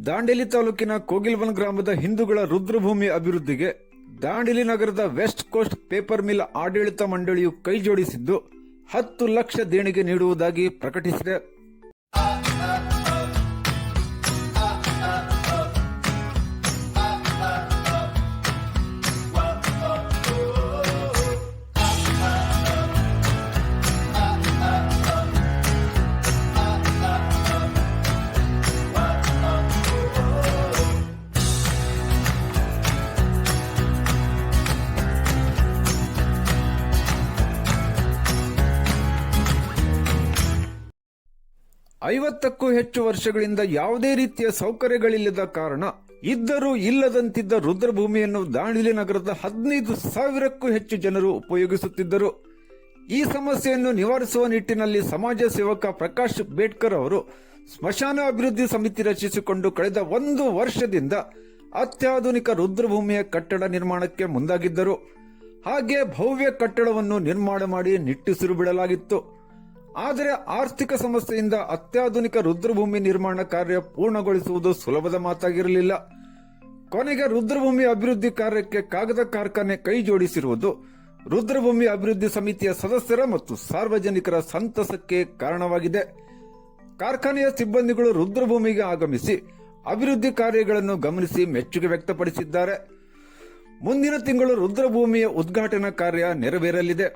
ದಾಂಡೇಲಿ ತಾಲೂಕಿನ ಕೋಗಿಲ್ವನ್ ಗ್ರಾಮದ ಹಿಂದೂಗಳ ರುದ್ರಭೂಮಿ ಅಭಿವೃದ್ಧಿಗೆ ದಾಂಡೇಲಿ ನಗರದ ವೆಸ್ಟ್ ಕೋಸ್ಟ್ ಪೇಪರ್ ಮಿಲ್ ಆಡಳಿತ ಮಂಡಳಿಯು ಕೈಜೋಡಿಸಿದ್ದು 10 ಲಕ್ಷ ದೇಣಿಗೆ ನೀಡುವುದಾಗಿ ಪ್ರಕಟಿಸಿದೆ. ಕ್ಕೂ ಹೆಚ್ಚು ವರ್ಷಗಳಿಂದ ಯಾವುದೇ ರೀತಿಯ ಸೌಕರ್ಯಗಳಿಲ್ಲದ ಕಾರಣ ಇದ್ದರೂ ಇಲ್ಲದಂತಿದ್ದ ರುದ್ರಭೂಮಿಯನ್ನು ದಾಂಡೇಲಿ ನಗರದ 15,000ಕ್ಕೂ ಹೆಚ್ಚು ಜನರು ಉಪಯೋಗಿಸುತ್ತಿದ್ದರು. ಈ ಸಮಸ್ಯೆಯನ್ನು ನಿವಾರಿಸುವ ನಿಟ್ಟಿನಲ್ಲಿ ಸಮಾಜ ಸೇವಕ ಪ್ರಕಾಶ್ ಬೇಡ್ಕರ್ ಅವರು ಸ್ಮಶಾನ ಅಭಿವೃದ್ಧಿ ಸಮಿತಿ ರಚಿಸಿಕೊಂಡು ಕಳೆದ 1 ವರ್ಷದಿಂದ ಅತ್ಯಾಧುನಿಕ ರುದ್ರಭೂಮಿಯ ಕಟ್ಟಡ ನಿರ್ಮಾಣಕ್ಕೆ ಮುಂದಾಗಿದ್ದರು. ಹಾಗೆ ಭವ್ಯ ಕಟ್ಟಡವನ್ನು ನಿರ್ಮಾಣ ಮಾಡಿ ನಿಟ್ಟುಸಿರು ಬಿಡಲಾಗಿತ್ತು. ಆದರೆ ಆರ್ಥಿಕ ಸಮಸ್ಯೆಯಿಂದ ಅತ್ಯಾಧುನಿಕ ರುದ್ರಭೂಮಿ ನಿರ್ಮಾಣ ಕಾರ್ಯ ಪೂರ್ಣಗೊಳಿಸುವುದು ಸುಲಭದ ಮಾತಾಗಿರಲಿಲ್ಲ. ಕೊನೆಗೆ ರುದ್ರಭೂಮಿ ಅಭಿವೃದ್ಧಿ ಕಾರ್ಯಕ್ಕೆ ಕಾಗದ ಕಾರ್ಖಾನೆ ಕೈ ಜೋಡಿಸಿರುವುದು ರುದ್ರಭೂಮಿ ಅಭಿವೃದ್ಧಿ ಸಮಿತಿಯ ಸದಸ್ಯರ ಮತ್ತು ಸಾರ್ವಜನಿಕರ ಸಂತಸಕ್ಕೆ ಕಾರಣವಾಗಿದೆ. ಕಾರ್ಖಾನೆಯ ಸಿಬ್ಬಂದಿಗಳು ರುದ್ರಭೂಮಿಗೆ ಆಗಮಿಸಿ ಅಭಿವೃದ್ಧಿ ಕಾರ್ಯಗಳನ್ನು ಗಮನಿಸಿ ಮೆಚ್ಚುಗೆ ವ್ಯಕ್ತಪಡಿಸಿದ್ದಾರೆ. ಮುಂದಿನ ತಿಂಗಳು ರುದ್ರಭೂಮಿಯ ಉದ್ಘಾಟನಾ ಕಾರ್ಯ ನೆರವೇರಲಿದೆ.